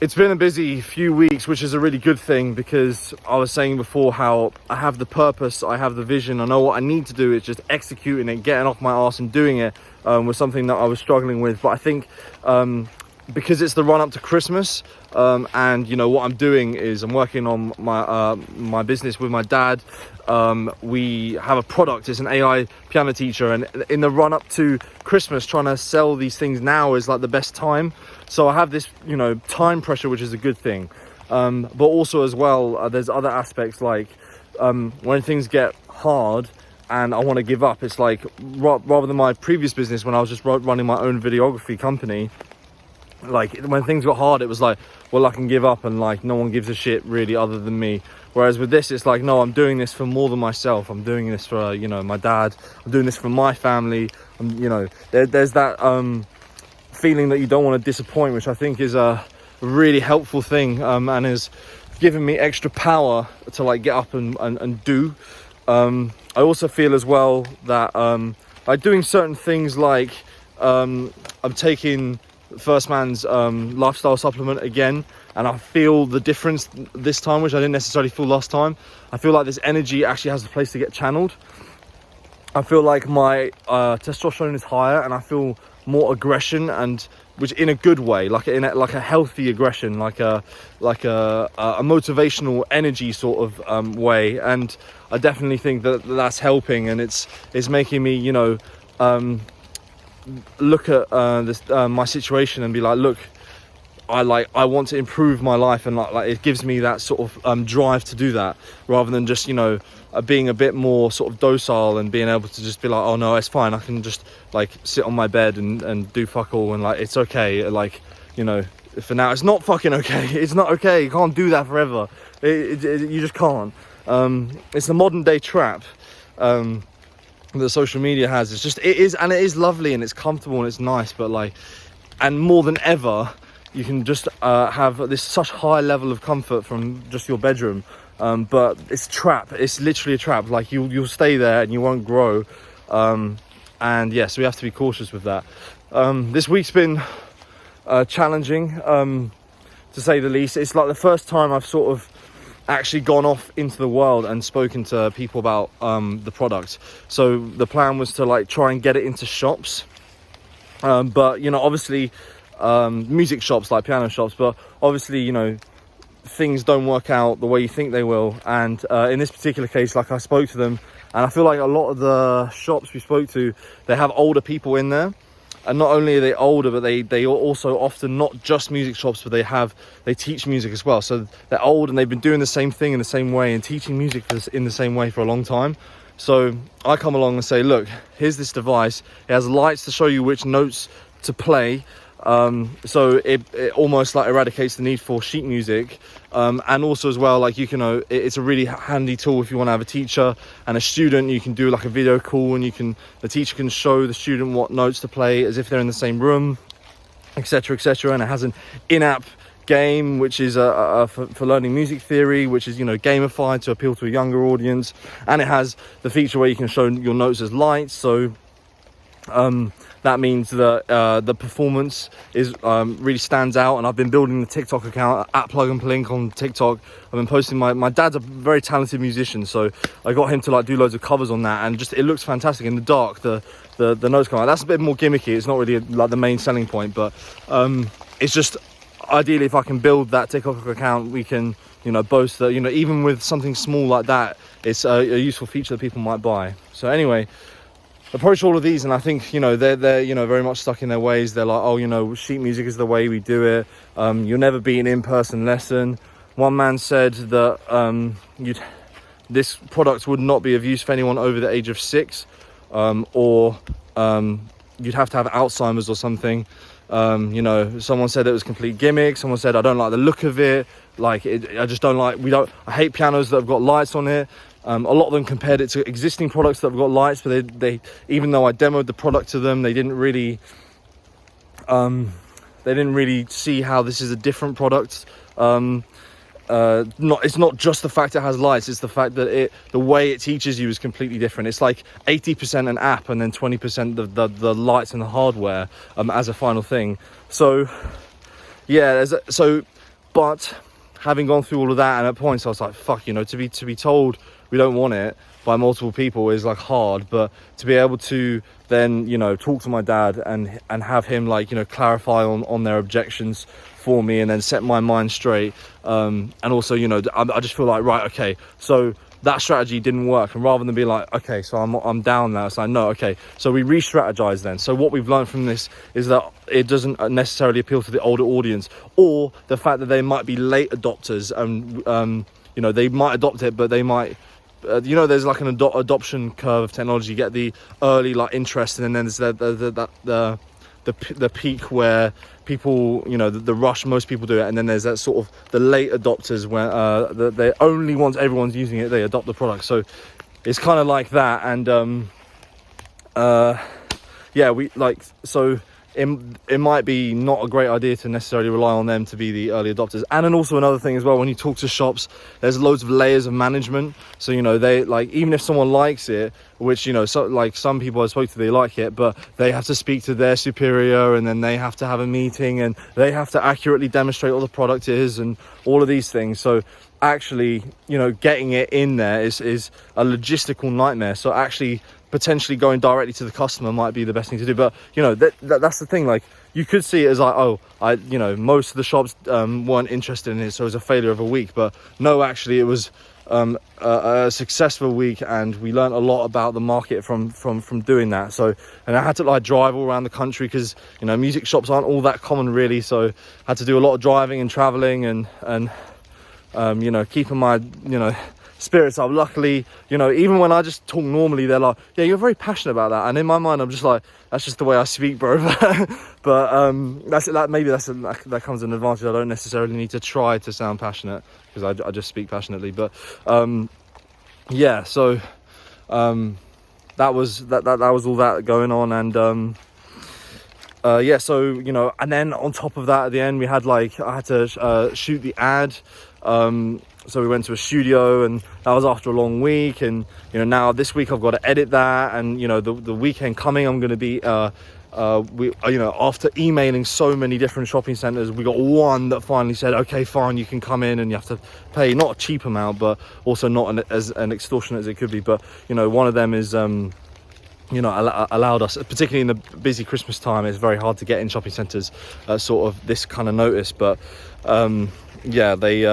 It's been a busy few weeks, which is a really good thing, because I was saying before how I have the purpose, I have the vision, I know what I need to do. It's just executing it, getting off my arse and doing it was something that I was struggling with. But I think because it's the run up to Christmas, and you know what I'm doing is I'm working on my business with my dad. We have a product, it's an AI piano teacher, and in the run up to Christmas, trying to sell these things now is like the best time. So I have this, you know, time pressure, which is a good thing. But also as well, there's other aspects like when things get hard and I want to give up, it's like rather than my previous business when I was just running my own videography company, like when things got hard, it was like, well, I can give up and like no one gives a shit really other than me. Whereas with this, it's like, no, I'm doing this for more than myself. I'm doing this for, you know, my dad. I'm doing this for my family. You know, there's that feeling that you don't want to disappoint, which I think is a really helpful thing, and has given me extra power to like get up and do. I also feel as well that by doing certain things like I'm taking First Man's lifestyle supplement again, and I feel the difference this time, which I didn't necessarily feel last time. I feel like this energy actually has a place to get channeled. I feel like my testosterone is higher, and I feel more aggression, and which in a good way, like a healthy aggression, like a motivational energy sort of way. And I definitely think that that's helping, and it's making me, you know, look at my situation and be like, look, I want to improve my life, and like it gives me that sort of drive to do that, rather than just, you know, being a bit more sort of docile and being able to just be like, oh no, it's fine, I can just like sit on my bed and do fuck all, and like it's okay, like, you know, for now. It's not fucking okay. It's not okay. You can't do that forever. You just can't. It's the modern day trap that social media has. It's just, it is lovely and it's comfortable and it's nice, but like, and more than ever, you can just have this such high level of comfort from just your bedroom, but it's a trap. It's literally a trap. Like you'll stay there and you won't grow, and yes, we have to be cautious with that. This week's been challenging, to say the least. It's like the first time I've sort of actually gone off into the world and spoken to people about the product. So the plan was to like try and get it into shops, but you know, obviously music shops, like piano shops, but obviously, you know, things don't work out the way you think they will. And in this particular case, like, I spoke to them, and I feel like a lot of the shops we spoke to, they have older people in there, and not only are they older, but they also often not just music shops, but they teach music as well. So they're old and they've been doing the same thing in the same way and teaching music in the same way for a long time. So I come along and say, look, here's this device. It has lights to show you which notes to play. So it almost like eradicates the need for sheet music, and also as well, like, you can know, it's a really handy tool if you want to have a teacher and a student. You can do like a video call, and the teacher can show the student what notes to play as if they're in the same room, etc, etc. And it has an in-app game, which is for learning music theory, which is, you know, gamified to appeal to a younger audience. And it has the feature where you can show your notes as lights, so that means that the performance is really stands out. And I've been building the TikTok account at Plug and Plink on TikTok. I've been posting my dad's a very talented musician, so I got him to like do loads of covers on that, and just it looks fantastic in the dark. The notes come out. That's a bit more gimmicky. It's not really like the main selling point, but it's just ideally, if I can build that TikTok account, we can, you know, boast that, you know, even with something small like that, it's a useful feature that people might buy. So anyway, approach all of these, and I think, you know, they're you know, very much stuck in their ways. They're like, oh, you know, sheet music is the way we do it. You'll never be an in-person lesson. One man said that this product would not be of use for anyone over the age of 6, or you'd have to have Alzheimer's or something. You know, someone said it was complete gimmick. Someone said, I don't like the look of it. Like, I just don't like, I hate pianos that have got lights on it. A lot of them compared it to existing products that have got lights, but they even though I demoed the product to them, they didn't really see how this is a different product. It's not just the fact it has lights, it's the fact that the way it teaches you is completely different. It's like 80% an app and then 20% the lights and the hardware as a final thing. So yeah, so But having gone through all of that, and at points I was like, fuck, you know, to be told we don't want it by multiple people is like hard, but to be able to then, you know, talk to my dad and have him like, you know, clarify on their objections for me, and then set my mind straight, and also, you know, I just feel like, right, okay, so that strategy didn't work, and rather than be like, okay, so I'm down now, it's like, no, okay, so we re-strategize then. So what we've learned from this is that it doesn't necessarily appeal to the older audience, or the fact that they might be late adopters, and you know, they might adopt it, but they might you know, there's like an adoption curve of technology. You get the early like interest, and then there's the peak where people, you know, the rush, most people do it, and then there's that sort of the late adopters where they only once everyone's using it, they adopt the product. So it's kind of like that. And yeah, we like, so it might be not a great idea to necessarily rely on them to be the early adopters. And then also another thing as well, when you talk to shops, there's loads of layers of management. So, you know, they like, even if someone likes it, which, you know, so like some people I spoke to, they like it, but they have to speak to their superior, and then they have to have a meeting, and they have to accurately demonstrate what the product is and all of these things. So actually, you know, getting it in there is a logistical nightmare. So actually potentially going directly to the customer might be the best thing to do. But, you know, that's the thing, like, you could see it as like, oh, you know, most of the shops weren't interested in it, so it was a failure of a week. But no, actually it was a successful week, and we learned a lot about the market from doing that. So, and I had to like drive all around the country, because, you know, music shops aren't all that common really, so I had to do a lot of driving and traveling, and you know, keeping my, you know, spirits up. Luckily, you know, even when I just talk normally, they're like, yeah, you're very passionate about that, and in my mind I'm just like, that's just the way I speak, bro. But maybe that comes an advantage. I don't necessarily need to try to sound passionate, because I just speak passionately. But yeah, so that was all that going on. And yeah, so, you know, and then on top of that, at the end, we had like, I had to shoot the ad. So we went to a studio, and that was after a long week. And, you know, now this week I've got to edit that, and, you know, the weekend coming, I'm going to be you know, after emailing so many different shopping centers, we got one that finally said, okay, fine, you can come in, and you have to pay not a cheap amount, but also not as an extortionate as it could be. But, you know, one of them is you know, allowed us, particularly in the busy Christmas time, it's very hard to get in shopping centres sort of this kind of notice. But yeah, they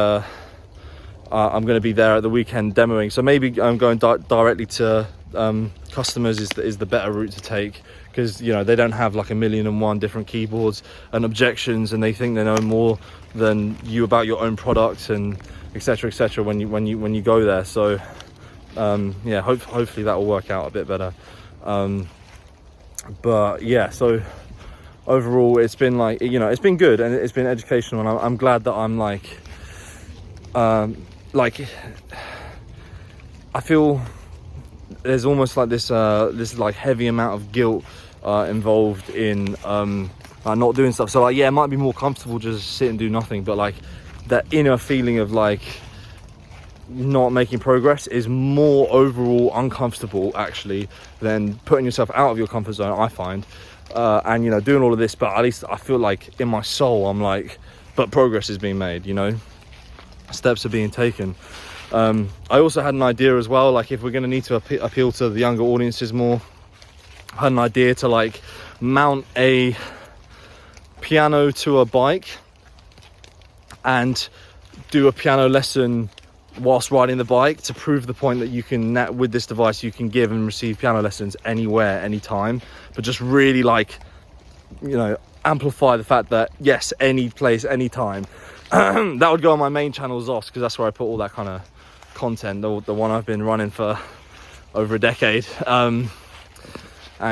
I'm going to be there at the weekend demoing, so maybe I'm going directly to customers is the better route to take, because, you know, they don't have like 1,000,001 different keyboards and objections, and they think they know more than you about your own product, and etc when you go there. So yeah, hopefully that will work out a bit better. But yeah, so overall it's been like, you know, it's been good, and it's been educational, and I'm glad that I'm like I feel there's almost like this like heavy amount of guilt involved in not doing stuff. So like, yeah, it might be more comfortable just sit and do nothing, but like that inner feeling of like not making progress is more overall uncomfortable actually than putting yourself out of your comfort zone, I find. And, you know, doing all of this, but at least I feel like in my soul I'm like, but progress is being made, you know, steps are being taken. I also had an idea as well, like if we're going to need to appeal to the younger audiences more, I had an idea to like mount a piano to a bike and do a piano lesson whilst riding the bike, to prove the point that you can, with this device, you can give and receive piano lessons anywhere, anytime, but just really like, you know, amplify the fact that yes, any place, anytime. That would go on my main channel, Zos, because that's where I put all that kind of content, the one I've been running for over a decade. And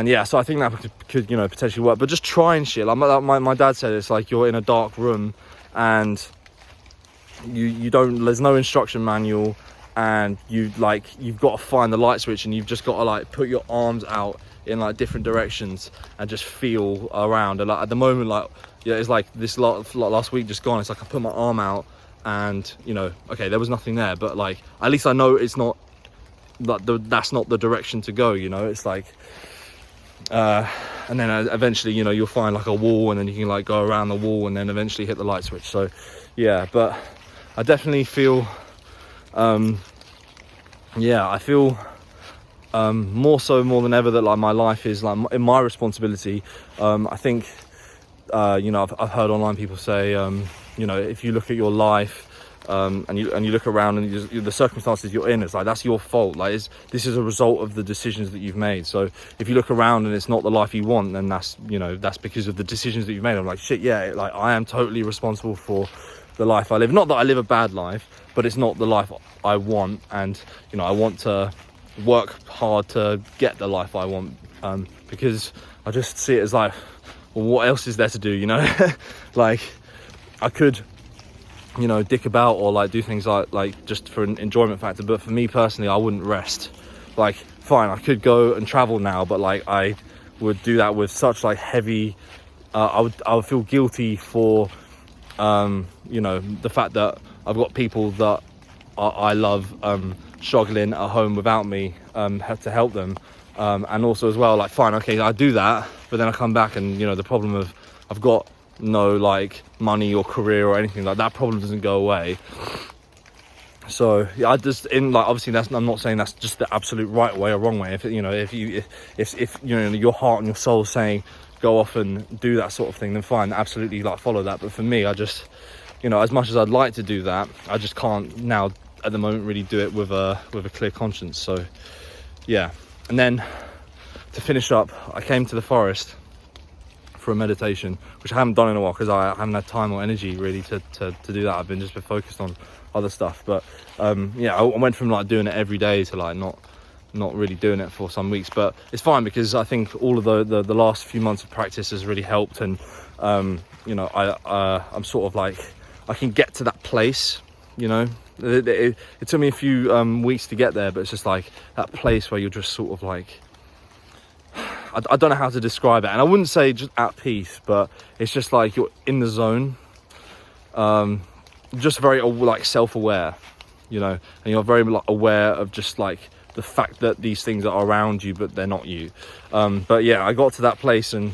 yeah, so I think that could, you know, potentially work, but just trying shit. Like my dad said, it's like you're in a dark room and you don't, there's no instruction manual, and you've got to find the light switch, and you've just got to like put your arms out in like different directions and just feel around. And like at the moment, like, yeah, it's like this last week just gone, it's like I put my arm out and, you know, okay, there was nothing there, but like at least I know it's not like that's not the direction to go, you know. It's like and then eventually, you know, you'll find like a wall, and then you can like go around the wall and then eventually hit the light switch. So yeah, but I definitely feel I feel more than ever that like my life is like in my responsibility. I think you know, I've heard online people say, you know, if you look at your life and you look around and the circumstances you're in, it's like that's your fault. Like this is a result of the decisions that you've made. So if you look around and it's not the life you want, then that's, you know, that's because of the decisions that you've made. I'm like, shit, yeah, like I am totally responsible for the life I live. Not that I live a bad life, but it's not the life I want. And, you know, I want to work hard to get the life I want, because I just see it as like, well, what else is there to do, you know? Like I could, you know, dick about or like do things like just for an enjoyment factor, but for me personally, I wouldn't rest. Like fine, I could go and travel now, but like I would do that with such like heavy I would feel guilty for you know, the fact that I've got people that I love struggling at home without me, have to help them, and also as well, like fine, okay, I do that, but then I come back and, you know, the problem of I've got no like money or career or anything like that problem doesn't go away. So yeah, I just obviously I'm not saying that's just the absolute right way or wrong way. If you know, if you know your heart and your soul saying go off and do that sort of thing, then fine, absolutely, like follow that. But for me, I just, you know, as much as I'd like to do that, I just can't now at the moment really do it with a clear conscience. So yeah. And then to finish up, I came to the forest for a meditation, which I haven't done in a while because I haven't had time or energy really to do that. I've been just focused on other stuff. But yeah, I went from like doing it every day to like not really doing it for some weeks. But it's fine because I think all of the last few months of practice has really helped. And you know, I'm sort of like, I can get to that place, you know. It took me a few weeks to get there, but it's just like that place where you're just sort of like, I don't know how to describe it, and I wouldn't say just at peace, but it's just like you're in the zone, just very like self-aware, you know, and you're very like aware of just like the fact that these things are around you but they're not you. But yeah, I got to that place, and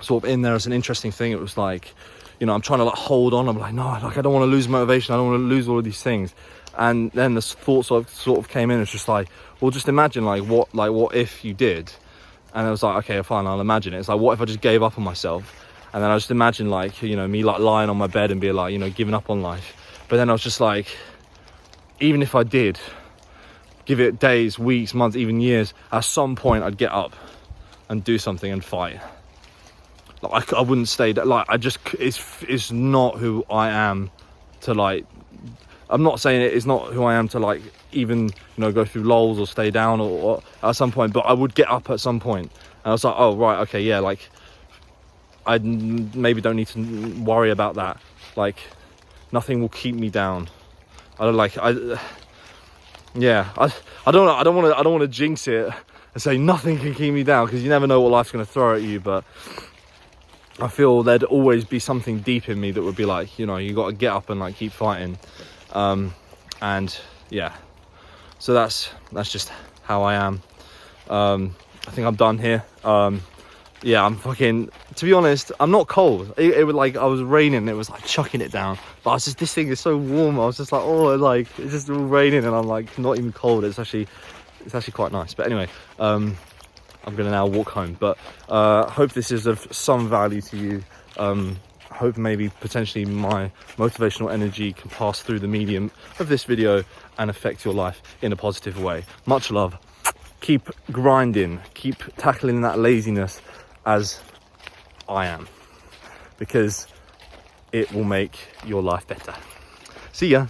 sort of in there as an interesting thing, it was like, you know, I'm trying to like hold on, I'm like, no, like I don't want to lose motivation, I don't want to lose all of these things. And then the thoughts sort of came in. It's just like, well, just imagine like what if you did. And I was like, okay, fine, I'll imagine it. It's like, what if I just gave up on myself? And then I just imagine like, you know, me like lying on my bed and be like, you know, giving up on life. But then I was just like, even if I did, give it days, weeks, months, even years, at some point I'd get up and do something and fight. Like I wouldn't stay, like I just, it's not who I am to like, I'm not saying it's not who I am to like even, you know, go through lulls or stay down or at some point, but I would get up at some point. And I was like, oh right, okay, yeah, like I maybe don't need to worry about that. Like nothing will keep me down. I don't like, I don't want to jinx it and say nothing can keep me down, because you never know what life's going to throw at you. But I feel there'd always be something deep in me that would be like, you know, you got to get up and like keep fighting. And yeah, so that's just how I am. I think I'm done here. Yeah, I'm fucking, to be honest, I'm not cold. It was like, I was raining, it was like chucking it down, but I was just, this thing is so warm, I was just like, oh, like it's just all raining and I'm like not even cold. It's actually quite nice. But anyway, I'm gonna now walk home, but hope this is of some value to you. Hope maybe potentially my motivational energy can pass through the medium of this video and affect your life in a positive way. Much love. Keep grinding, keep tackling that laziness as I am, because it will make your life better. See ya.